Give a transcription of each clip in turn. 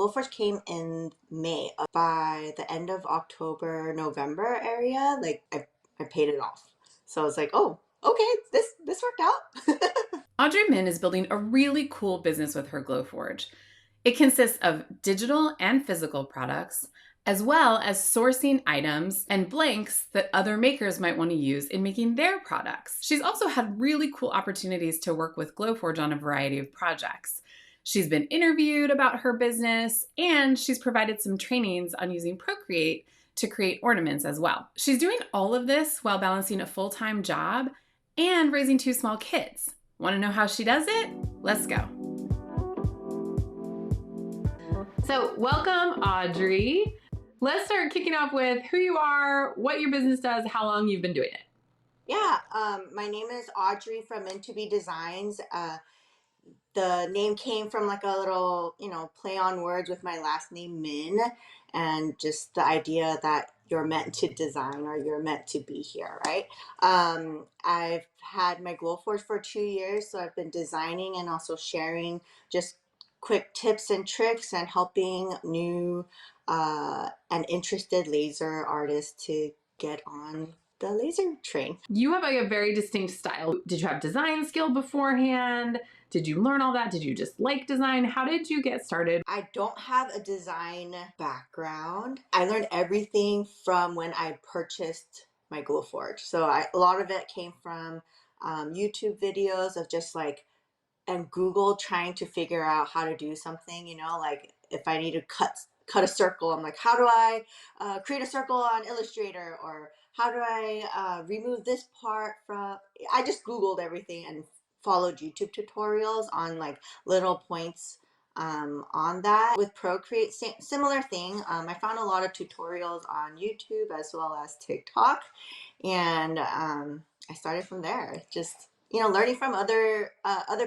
Glowforge came in May. By the end of October, November area, like I paid it off. So I was like, oh, okay, this worked out. Audrey Min is building a really cool business with her Glowforge. It consists of digital and physical products, as well as sourcing items and blanks that other makers might want to use in making their products. She's also had really cool opportunities to work with Glowforge on a variety of projects. She's been interviewed about her business, and she's provided some trainings on using Procreate to create ornaments as well. She's doing all of this while balancing a full-time job and raising 2 small kids. Want to know how she does it? Let's go. So welcome, Audrey. Let's start kicking off with who you are, what your business does, how long you've been doing it. Yeah, my name is Audrey from Min2BeDesigns. The name came from like a little, play on words with my last name, Min, and just the idea that you're meant to design or you're meant to be here, right? I've had my Glowforge for 2 years, so I've been designing and also sharing just quick tips and tricks and helping new and interested laser artists to get on the laser train. You have a very distinct style. Did you have design skill beforehand? Did you learn all that? Did you just like design? How did you get started? I don't have a design background. I learned everything from when I purchased my Glowforge. So a lot of it came from YouTube videos of just like, and Google trying to figure out how to do something, like if I need to cut a circle, I'm like, how do I create a circle on Illustrator? Or how do I remove this part from, I just Googled everything and followed YouTube tutorials on like little points on that. With Procreate, similar thing. I found a lot of tutorials on YouTube as well as TikTok, and I started from there. Just learning from other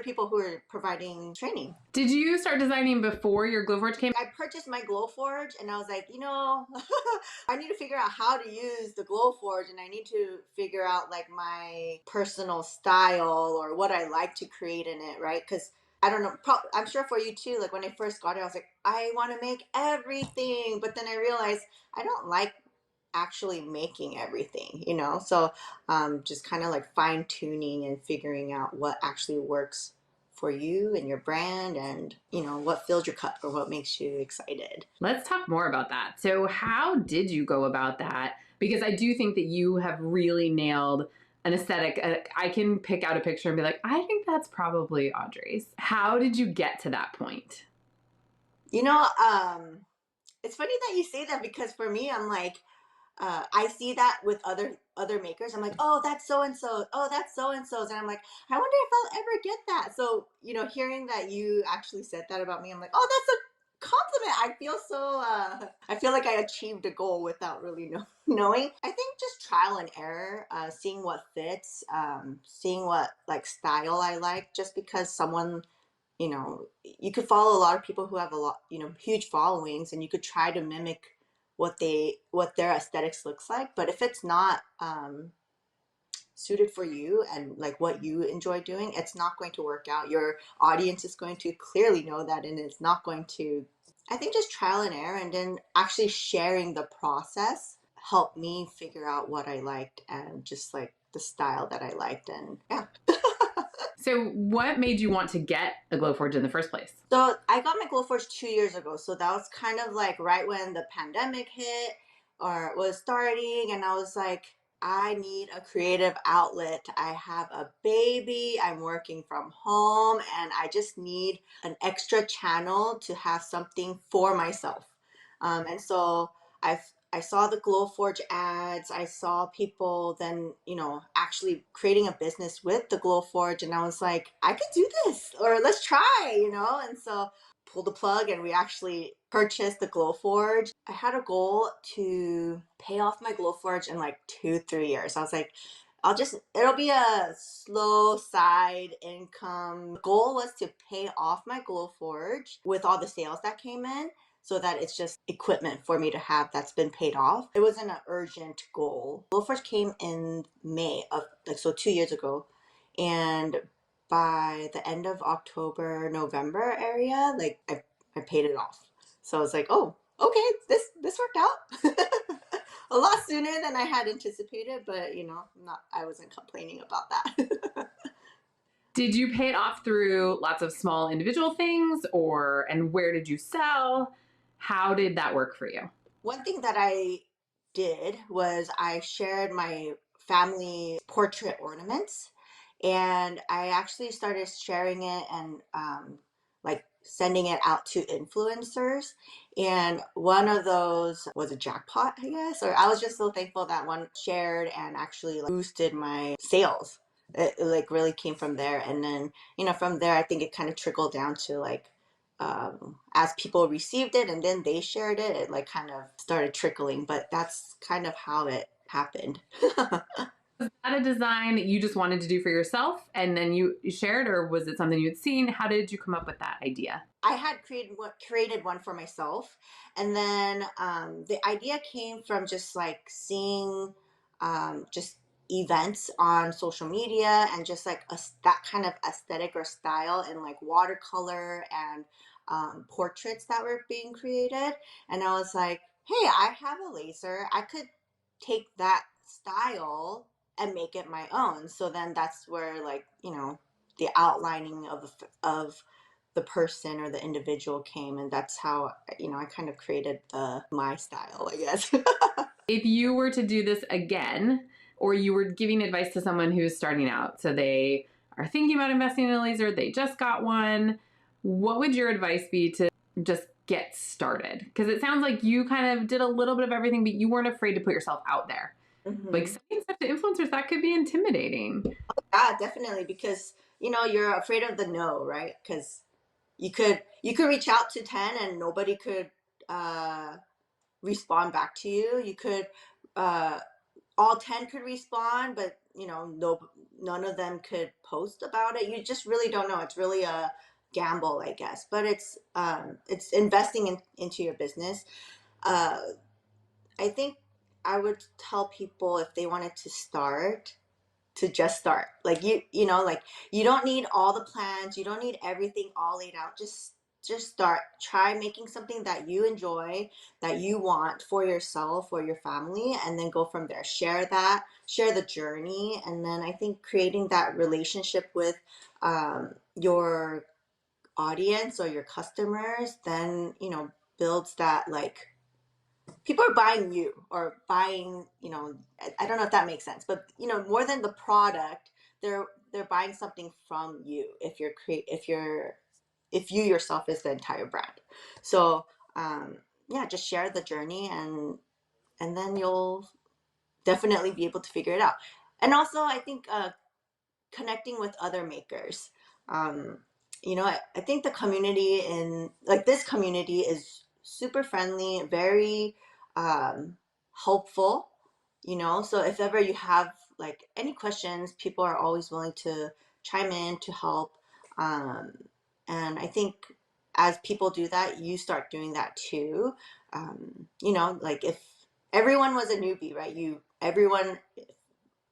people who are providing training. Did you start designing before your Glowforge came? I purchased my Glowforge and I was like, I need to figure out how to use the Glowforge, and I need to figure out like my personal style or what I like to create in it, right? Because I don't know, I'm sure for you too, like when I first got it, I was like, I want to make everything. But then I realized I don't like actually making everything, so just kind of like fine tuning and figuring out what actually works for you and your brand, and what fills your cup or what makes you excited. Let's talk more about that. So how did you go about that? Because I do think that you have really nailed an aesthetic. I can pick out a picture and be like, I think that's probably Audrey's. How did you get to that point? It's funny that you say that, because for me, I'm like, I see that with other makers. I'm like, oh, that's so and so. Oh, that's so and so's, and I'm like, I wonder if I'll ever get that. So hearing that you actually said that about me, I'm like, oh, that's a compliment. I feel so. I feel like I achieved a goal without really knowing. I think just trial and error, seeing what fits, seeing what like style I like. Just because someone, you could follow a lot of people who have a lot, huge followings, and you could try to mimic what their aesthetics looks like. But if it's not suited for you and like what you enjoy doing, it's not going to work out. Your audience is going to clearly know that, and it's not going to. I think just trial and error, and then actually sharing the process helped me figure out what I liked and just like the style that I liked. And yeah. So what made you want to get a Glowforge in the first place? So I got my Glowforge 2 years ago. So that was kind of like right when the pandemic hit or was starting. And I was like, I need a creative outlet. I have a baby, I'm working from home, and I just need an extra channel to have something for myself. And so I saw the Glowforge ads. I saw people then, actually creating a business with the Glowforge. And I was like, I could do this, or let's try, and so pulled the plug and we actually purchased the Glowforge. I had a goal to pay off my Glowforge in like 2-3 years. I was like, it'll be a slow side income. The goal was to pay off my Glowforge with all the sales that came in, so that it's just equipment for me to have that's been paid off. It wasn't an urgent goal. Glowforge came in May of 2 years ago, and by the end of October, November area, like I paid it off. So I was like, oh, okay, this worked out. A lot sooner than I had anticipated, but not I wasn't complaining about that. Did you pay it off through lots of small individual things, and where did you sell? How did that work for you? One thing that I did was I shared my family portrait ornaments, and I actually started sharing it and like sending it out to influencers. And one of those was a jackpot, I guess. Or I was just so thankful that one shared and actually like, boosted my sales. It like really came from there, and then from there I think it kind of trickled down to like as people received it and then they shared it, it like kind of started trickling. But that's kind of how it happened. Was that a design that you just wanted to do for yourself and then you shared, or was it something you had seen? How did you come up with that idea? I had created one for myself, and then the idea came from just like seeing just events on social media and just like that kind of aesthetic or style and like watercolor and portraits that were being created. And I was like, hey, I have a laser. I could take that style and make it my own. So then that's where like the outlining of the person or the individual came, and that's how I kind of created the my style, I guess. If you were to do this again, or you were giving advice to someone who's starting out, so they are thinking about investing in a laser, they just got one, what would your advice be to just get started? Because it sounds like you kind of did a little bit of everything, but you weren't afraid to put yourself out there. Like Hmm. saying stuff to influencers, that could be intimidating. Yeah, definitely, because you're afraid of the no, right? Because you could reach out to 10 and nobody could uh respond back to you. You could uh all 10 could respond, but no, none of them could post about it. You just really don't know. It's really a gamble, I guess, but it's investing into your business. uh I think I would tell people, if they wanted to start, to just start. Like like you don't need all the plans, you don't need everything all laid out. Just start. Try making something that you enjoy, that you want for yourself or your family, and then go from there. Share the journey, and then I think creating that relationship with your audience or your customers, then builds that, like, people are buying you or buying, I don't know if that makes sense, but more than the product, they're buying something from you, if you yourself is the entire brand. So yeah, just share the journey, and then you'll definitely be able to figure it out. And also I think connecting with other makers. Um, I think the community in like this community is super friendly, very helpful. So if ever you have like any questions, people are always willing to chime in to help. Um, and I think as people do that, you start doing that too. Like if everyone was a newbie, right? Everyone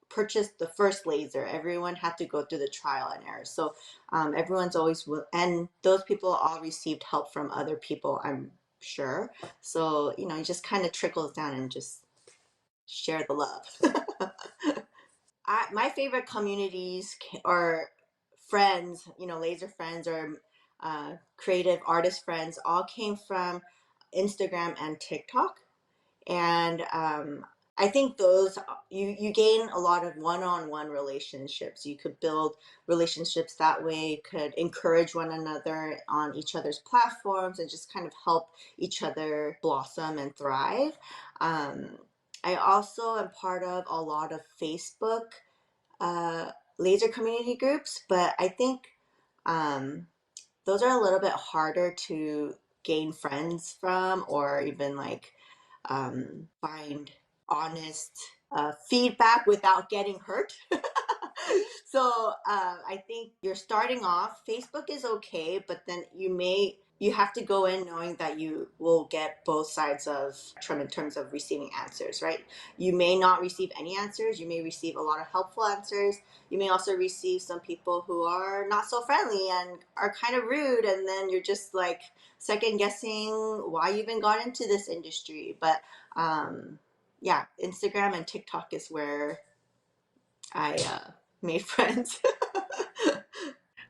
purchased the first laser, everyone had to go through the trial and error. So everyone's always and those people all received help from other people, I'm sure. So it just kind of trickles down and just share the love. My favorite communities or friends, laser friends or creative artist friends, all came from Instagram and TikTok. And I think those, you gain a lot of one-on-one relationships. You could build relationships that way, could encourage one another on each other's platforms, and just kind of help each other blossom and thrive. um, I also am part of a lot of Facebook uh, laser community groups, but I think um, those are a little bit harder to gain friends from, or even like find honest feedback without getting hurt. So I think you're starting off. Facebook is okay, but then you may you have to go in knowing that you will get both sides of spectrum in terms of receiving answers, right? You may not receive any answers. You may receive a lot of helpful answers. You may also receive some people who are not so friendly and are kind of rude, and then you're just like second guessing why you even got into this industry. But yeah, Instagram and TikTok is where I made friends.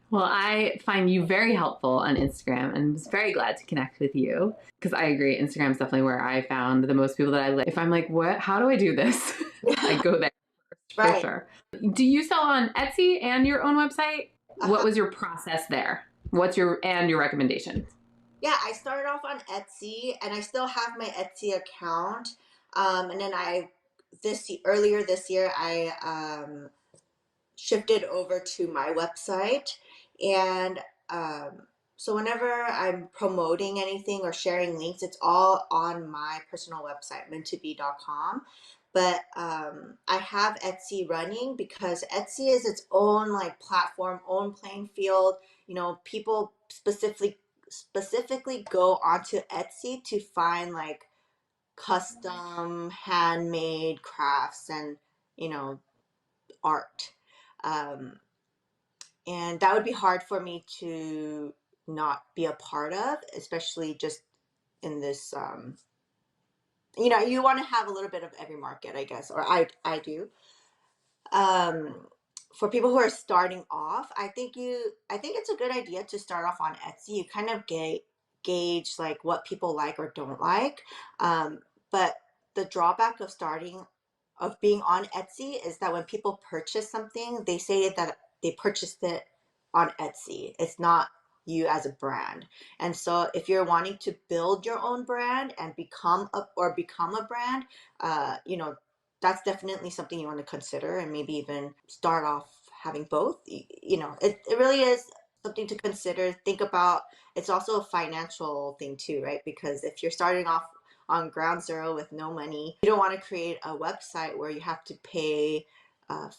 Well, I find you very helpful on Instagram and was very glad to connect with you because I agree. Instagram is definitely where I found the most people that I like. If I'm like, what? How do I do this? I go there for Right. sure. Do you sell on Etsy and your own website? What Uh-huh. was your process there? What's your recommendation? Yeah, I started off on Etsy, and I still have my Etsy account. And then earlier this year, I shifted over to my website. And so whenever I'm promoting anything or sharing links, it's all on my personal website, min2be.com. But I have Etsy running because Etsy is its own like platform, own playing field. You know, people specifically go onto Etsy to find like custom handmade crafts and, you know, art. Um, and that would be hard for me to not be a part of, especially just in this you know, you want to have a little bit of every market, I guess, or I do. um for people who are starting off, I think it's a good idea to start off on Etsy. You kind of gauge like what people like or don't like. But the drawback of being on Etsy is that when people purchase something, they say that they purchased it on Etsy. It's not you as a brand. And so if you're wanting to build your own brand and become a brand, you know, that's definitely something you want to consider, and maybe even start off having both. You know, it really is something to consider. Think about, it's also a financial thing too, right? Because if you're starting off on ground zero with no money, you don't want to create a website where you have to pay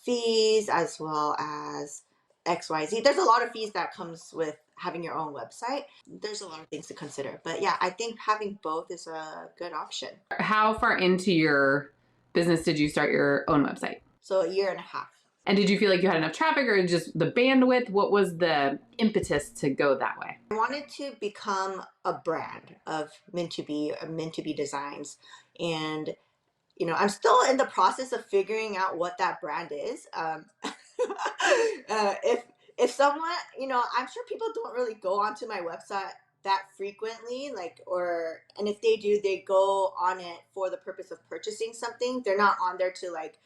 fees as well as XYZ. There's a lot of fees that comes with having your own website. There's a lot of things to consider. But yeah, I think having both is a good option. How far into your business did you start your own website? So a year and a half. And did you feel like you had enough traffic or just the bandwidth? What was the impetus to go that way? I wanted to become a brand of Min2Be, Min2BeDesigns. And, you know, I'm still in the process of figuring out what that brand is. If someone, you know, I'm sure people don't really go onto my website that frequently, like, and if they do, they go on it for the purpose of purchasing something. They're not on there to like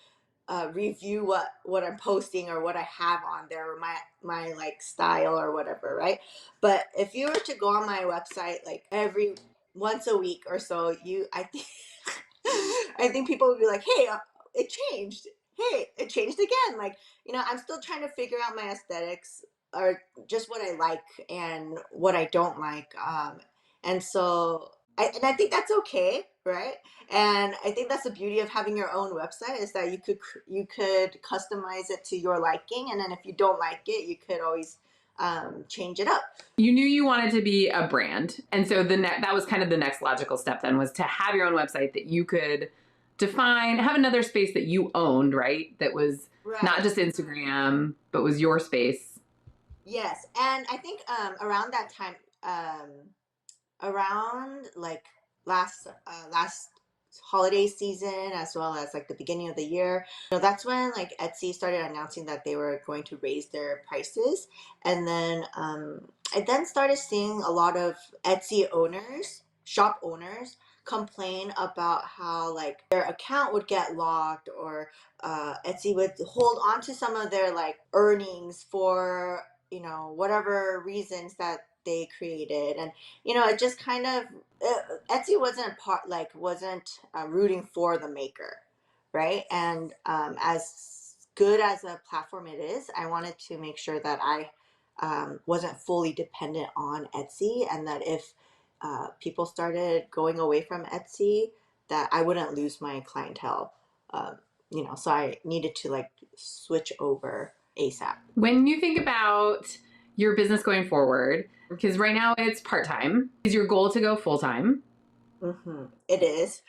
review what I'm posting or what I have on there, or my like style or whatever, right? But if you were to go on my website like every once a week or so, I think I think people would be like, "Hey, it changed. Hey, it changed again." Like, you know, I'm still trying to figure out my aesthetics, or just what I like and what I don't like. And so and I think that's okay, right? And I think that's the beauty of having your own website, is that you could customize it to your liking, and then if you don't like it, you could always change it up. You knew you wanted to be a brand. And so that was kind of the next logical step then, was to have your own website that you could define, have another space that you owned, right? That was not Right. just Instagram, but was your space. Yes, and I think around that time, around like last holiday season, as well as like the beginning of the year, you know, that's when like Etsy started announcing that they were going to raise their prices. And then I then started seeing a lot of shop owners complain about how like their account would get locked, or Etsy would hold on to some of their like earnings for, you know, whatever reasons that they created. And, you know, it just kind of, Etsy wasn't rooting for the maker, right? And as good as a platform it is, I wanted to make sure that I wasn't fully dependent on Etsy, and that if people started going away from Etsy, that I wouldn't lose my clientele. Um, you know, so I needed to like switch over ASAP. When you think about your business going forward? Because right now it's part time. Is your goal to go full time? It is.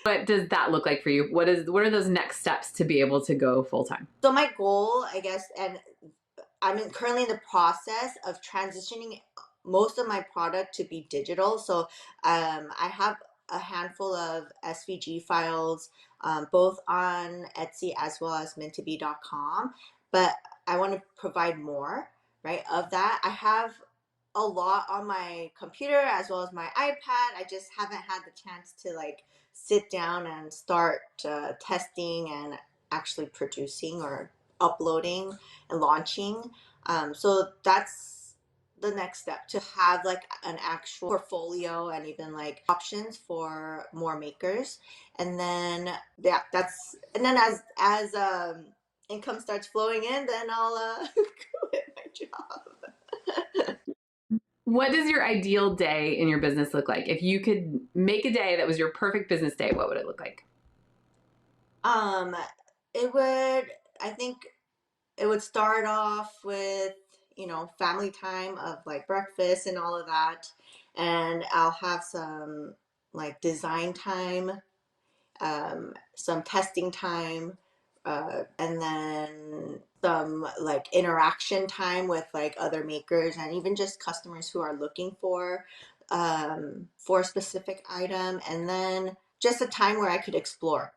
What does that look like for you? What are those next steps to be able to go full time? So my goal, I guess, and currently in the process of transitioning most of my product to be digital. So I have a handful of SVG files, both on Etsy as well as Min2Be.com. But I want to provide more, right? Of that, I have a lot on my computer as well as my iPad. I just haven't had the chance to like sit down and start testing and actually producing or uploading and launching. So that's the next step, to have like an actual portfolio and even like options for more makers. And then yeah, that's, and then as income starts flowing in, then I'll quit my job. What does your ideal day in your business look like? If you could make a day that was your perfect business day, what would it look like? Um, it would, I think it would start off with, family time of like breakfast and all of that. And I'll have some like design time, some testing time, and then some like interaction time with like other makers and even just customers who are looking for a specific item, and then just a time where I could explore,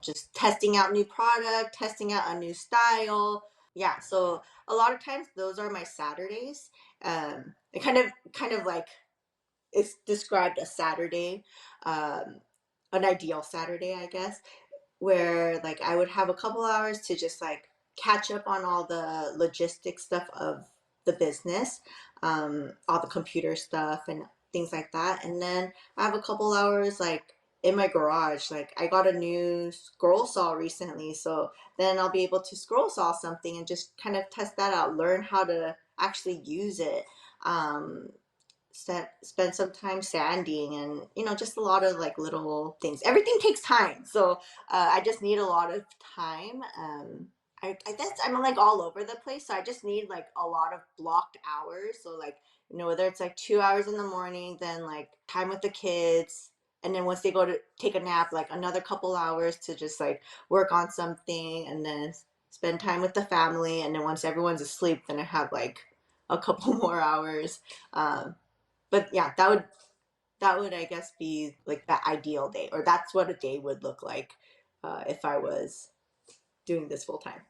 just testing out new product, testing out a new style. Yeah, so a lot of times those are my Saturdays. It kind of like it's described a Saturday, um, an ideal Saturday, I guess, where like I would have a couple hours to just like catch up on all the logistics stuff of the business, all the computer stuff and things like that. And then I have a couple hours like in my garage. Like I got a new scroll saw recently, so then I'll be able to scroll saw something and just kind of test that out, learn how to actually use it. Um, spend some time sanding and just a lot of like little things. Everything takes time, so I just need a lot of time. I guess I'm like all over the place, so I just need like a lot of blocked hours. So like whether it's like 2 hours in the morning, then like time with the kids, and then once they go to take a nap, like another couple hours to just like work on something, and then spend time with the family, and then once everyone's asleep, then I have like a couple more hours. Um, but yeah, that would I guess be like the ideal day, or that's what a day would look like if I was doing this full time.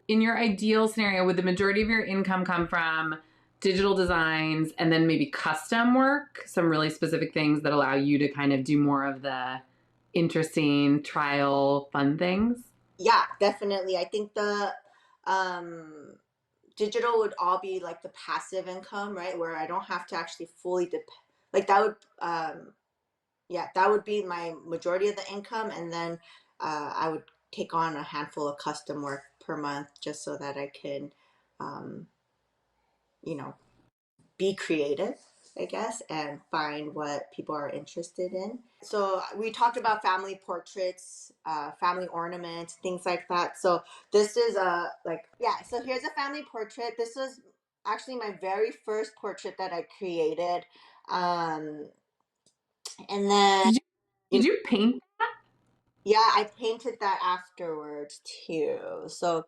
In your ideal scenario, would the majority of your income come from digital designs and then maybe custom work, some really specific things that allow you to kind of do more of the interesting trial fun things? Yeah, definitely. I think the um, digital would all be like the passive income, right? Where I don't have to actually fully depend. Like that would, yeah, that would be my majority of the income, and then I would take on a handful of custom work per month just so that I can, um, you know, be creative, I guess, and find what people are interested in. So we talked about family portraits, family ornaments, things like that. So this is a like, yeah. So here's a family portrait. This was actually my very first portrait that I created, and then Did you, you did know, you paint? yeah, I painted that afterwards too. So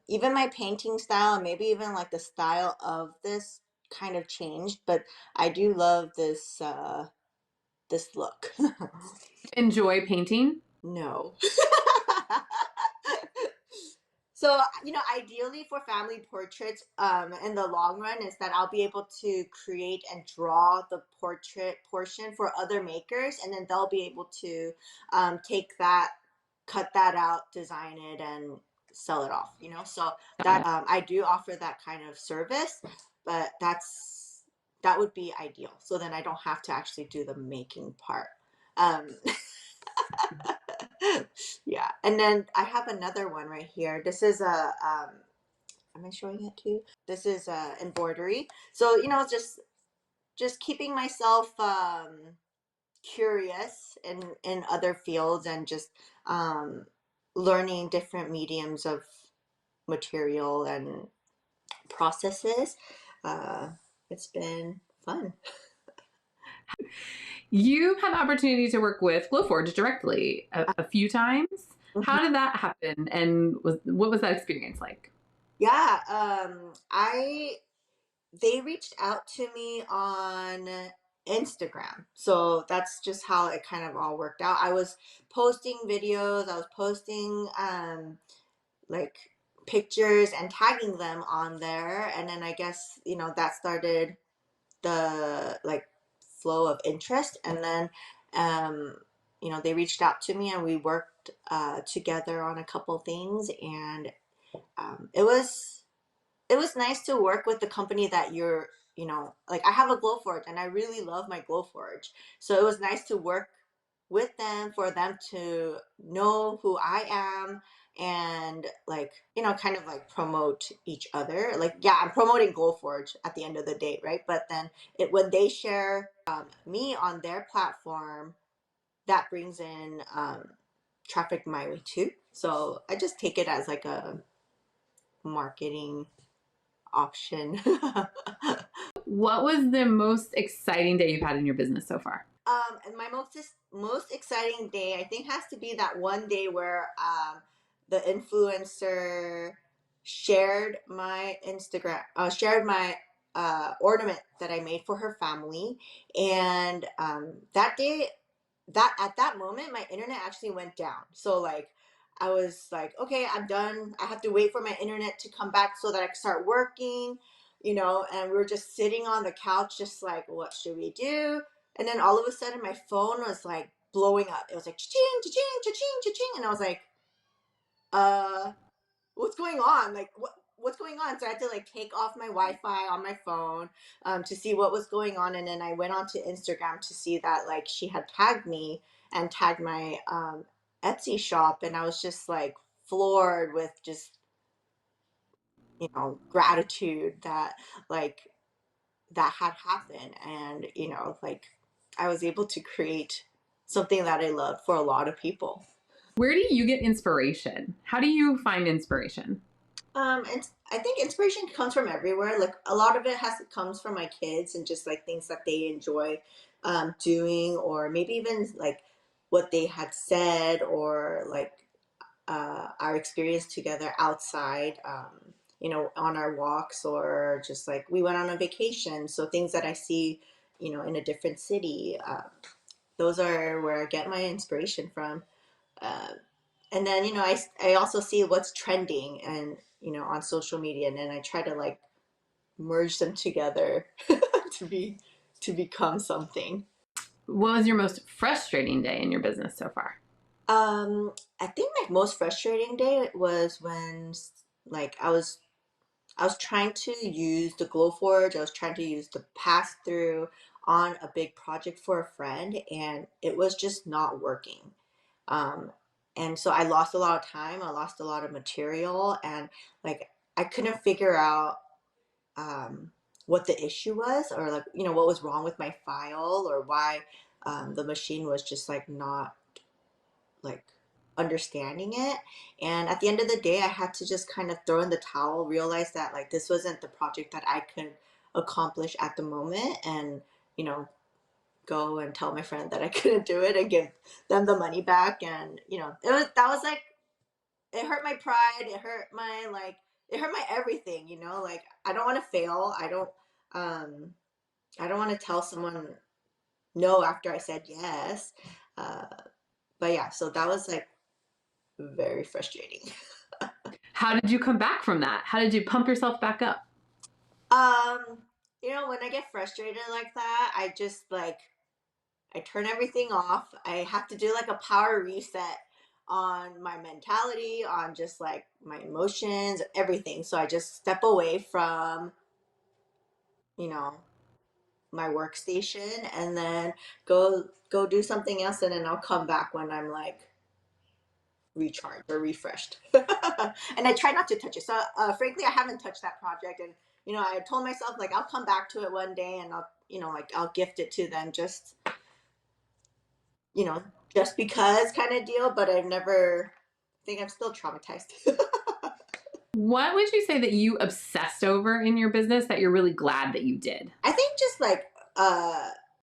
even my painting style, maybe even like the style of this kind of changed, but I do love this look. Enjoy painting? No. So, ideally for family portraits, in the long run, is that I'll be able to create and draw the portrait portion for other makers, and then they'll be able to take that, cut that out, design it, and sell it off. So Got that it. I do offer that kind of service, but that would be ideal. So then I don't have to actually do the making part. Um, yeah, and then I have another one right here. This is a am I showing it to you? This is embroidery. So just keeping myself curious in other fields, and just um learning different mediums of material and processes. Uh, it's been fun. You've had the opportunity to work with Glowforge directly a few times. Mhm. How did that happen, and what was that experience like? Yeah, I they reached out to me on Instagram. So that's just how it kind of all worked out. I was posting videos, I was posting like pictures and tagging them on there, and then I guess, that started the like flow of interest, and then um they reached out to me and we worked together on a couple things, and it was nice to work with the company that like I have a Glowforge and I really love my Glowforge. So it was nice to work with them for them to know who I am and like, kind of like promote each other. Like, yeah, I'm promoting Glowforge at the end of the day, right? But then when they share me on their platform, that brings in traffic my way too. So I just take it as like a marketing option. What was the most exciting day you've had in your business so far? And my most exciting day, I think, has to be that one day where the influencer shared my ornament that I made for her family, and that day, that at that moment, my internet actually went down. So like, I was like, okay, I'm done. I have to wait for my internet to come back so that I can start working. And we were just sitting on the couch, just like, what should we do? And then all of a sudden, my phone was like blowing up. It was like cha-ching, cha-ching, cha-ching, cha-ching, and I was like, uh, what's going on? Like, what's going on? So I had to like take off my Wi-Fi on my phone to see what was going on, and then I went onto Instagram to see that like she had tagged me and tagged my Etsy shop, and I was just like floored with just gratitude that like that had happened, and like I was able to create something that I love for a lot of people. Where do you get inspiration? How do you find inspiration? And I think inspiration comes from everywhere. Like a lot of it comes from my kids and just like things that they enjoy doing, or maybe even like what they had said, or like our experience together outside. On our walks, or just like we went on a vacation. So things that I see, in a different city. Those are where I get my inspiration from. Uh, and then I also see what's trending and on social media, and then I try to like merge them together to be to become something. What was your most frustrating day in your business so far? I think my most frustrating day was when like I was trying to use the Glowforge. I was trying to use the pass through on a big project for a friend, and it was just not working. Um, and so I lost a lot of time. I lost a lot of material, and like I couldn't figure out um, what the issue was, or like what was wrong with my file, or why the machine was just like not like understanding it. And at the end of the day, I had to just kind of throw in the towel, realize that like this wasn't the project that I could accomplish at the moment, and you know go and tell my friend that I couldn't do it and give them the money back. And that was like, it hurt my pride, it hurt my everything. Like I don't want to fail. Um I don't want to tell someone no after I said yes. uh but yeah, so that was like very frustrating. How did you come back from that? How did you pump yourself back up? um when I get frustrated like that, I just like I turn everything off. I have to do like a power reset on my mentality, on just like my emotions, everything. So I just step away from, you know, my workstation, and then go do something else, and then I'll come back when I'm like recharged or refreshed. And I try not to touch it. So frankly, I haven't touched that project, and I told myself like I'll come back to it one day, and I'll like I'll gift it to them, you know, just because kind of deal, but I've never, I think I'm still traumatized. What would you say that you obsessed over in your business that you're really glad that you did? I think just like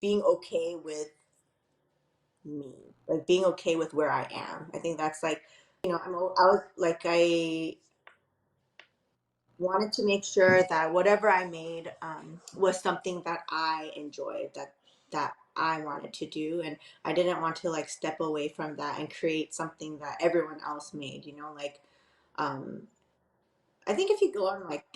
being okay with me, like being okay with where I am. I think that's like, I was like, I wanted to make sure that whatever I made was something that I enjoyed, that I wanted to do, and I didn't want to like step away from that and create something that everyone else made. Like um, I think if you go on like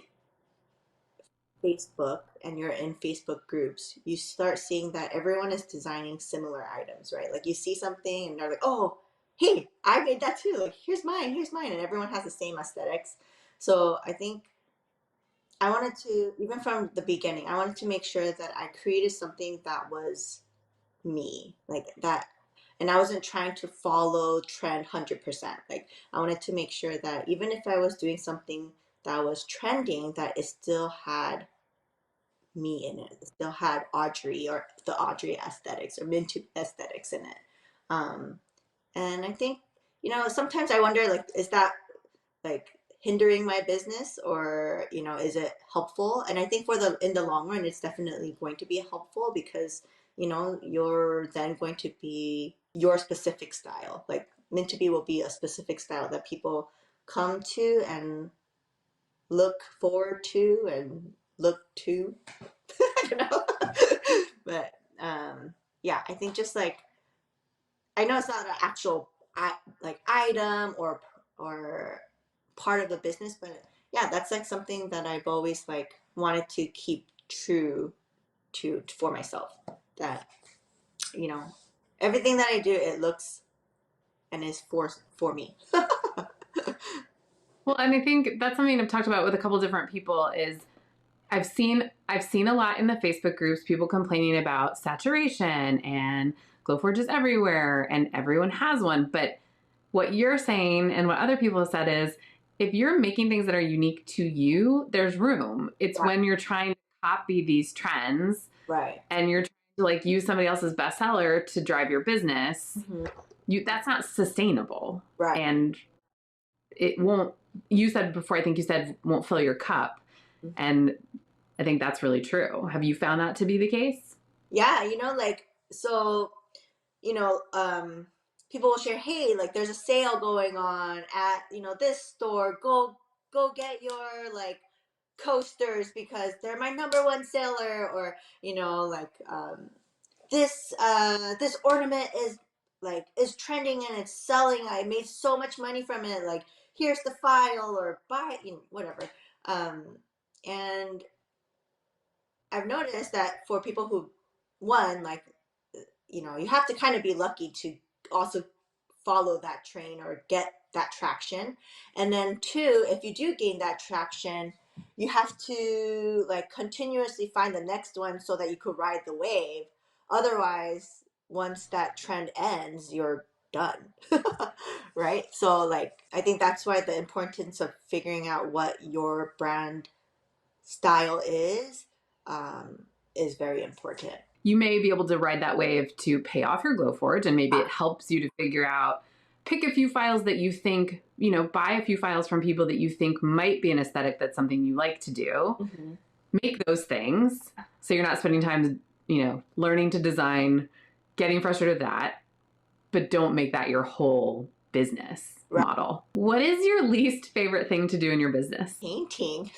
Facebook and you're in Facebook groups, you start seeing that everyone is designing similar items, right? Like you see something and they're like, "Oh, hey, I made that too. Like here's mine," and everyone has the same aesthetics. So I think I wanted to, even from the beginning, I wanted to make sure that I created something that was me, like that. And I wasn't trying to follow trend 100%. Like I wanted to make sure that even if I was doing something that was trending, that it still had me in it. It still had Audrey or the Audrey aesthetics or Min2 aesthetics in it. Um, and I think, sometimes I wonder, like, is that like hindering my business, or is it helpful? And I think for the in the long run it's definitely going to be helpful, because you're then going to be your specific style. Like meant to be will be a specific style that people come to and look forward to and look to. I don't know. But yeah, I think just like, I know it's not an actual like item or part of the business, but yeah, that's like something that I've always like wanted to keep true to for myself. That you know, everything that I do, it looks and is for me. Well, and I think that's something I've talked about with a couple different people is I've seen a lot in the Facebook groups, people complaining about saturation and Glowforge is everywhere and everyone has one. But what you're saying and what other people have said is if you're making things that are unique to you, there's room. It's Right. when you're trying to copy these trends Right. and you're trying to like use somebody else's bestseller to drive your business, Hmm. that's not sustainable. Right. And it won't, you said before, I think you said won't fill your cup. And I think that's really true. Have you found that to be the case? Yeah, like, so you know, people will share, hey, like there's a sale going on at, this store. Go get your like coasters because they're my number one seller, or, like this ornament is trending and it's selling. I made so much money from it. Like here's the file or buy it, whatever. Um, and I've noticed that for people who, one, like, you have to kind of be lucky to also follow that train or get that traction. And then two, if you do gain that traction, you have to like continuously find the next one so that you could ride the wave. Otherwise, once that trend ends, you're done. Right? So like I think that's why the importance of figuring out what your brand style um, is very important. You may be able to ride that wave to pay off your Glowforge, and maybe it helps you to figure out, pick a few files that you think, buy a few files from people that you think might be an aesthetic that's something you like to do. Mm-hmm. Make those things so you're not spending time, learning to design, getting frustrated with that, but don't make that your whole business Right. model. What is your least favorite thing to do in your business? Painting.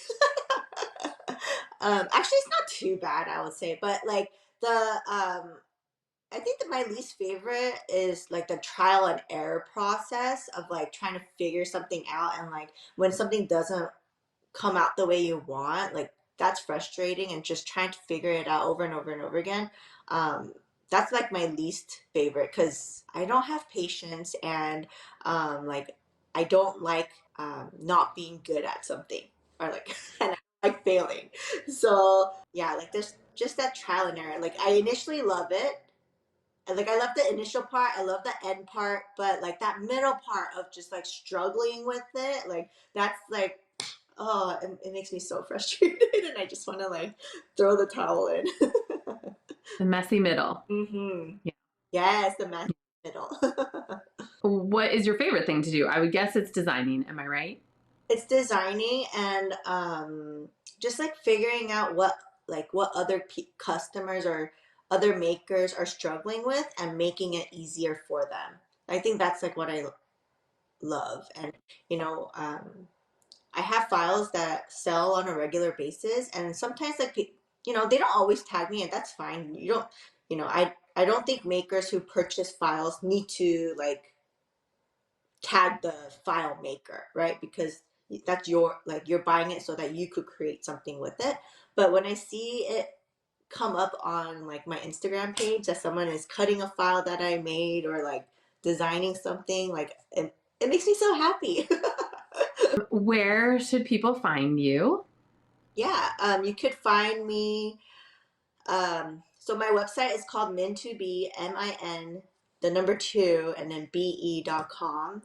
Actually, it's not too bad, I would say, but like the I think that my least favorite is like the trial and error process of like trying to figure something out, and like when something doesn't come out the way you want, like that's frustrating, and just trying to figure it out over and over and over again. Um, that's like my least favorite because I don't have patience, and like I don't like not being good at something, or like and I like failing. So yeah, like there's just that trial and error. Like I initially love it, and like I love the initial part, I love the end part, but like that middle part of just like struggling with it, like that's like, oh, it makes me so frustrated, and I just want to like throw the towel in. The messy middle. Mm-hmm. Yeah. Yes, the mess middle. What is your favorite thing to do? I would guess it's designing. Am I right? it's designing and just like figuring out what other customers or other makers are struggling with and making it easier for them. I think that's like what I love. And you know, I have files that sell on a regular basis, and sometimes like they don't always tag me, and that's fine. You don't, I don't think makers who purchase files need to like tag the file maker, right? Because that's you're buying it so that you could create something with it. But when I see it come up on like my Instagram page that someone is cutting a file that I made or like designing something, like it makes me so happy. Where should people find you? Yeah, you could find me. So my website is called Min2Be, MIN, the number two, and then BE.com.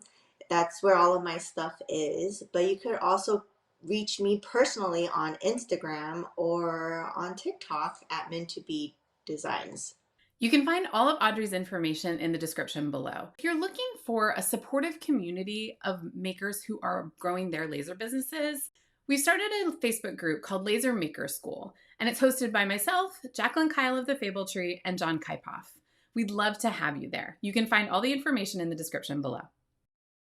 That's where all of my stuff is. But you could also reach me personally on Instagram or on TikTok at Min2BeDesigns. You can find all of Audrey's information in the description below. If you're looking for a supportive community of makers who are growing their laser businesses, we started a Facebook group called Laser Maker School, and it's hosted by myself, Jacqueline Kyle of the Fable Tree, and John Kaipoff. We'd love to have you there. You can find all the information in the description below.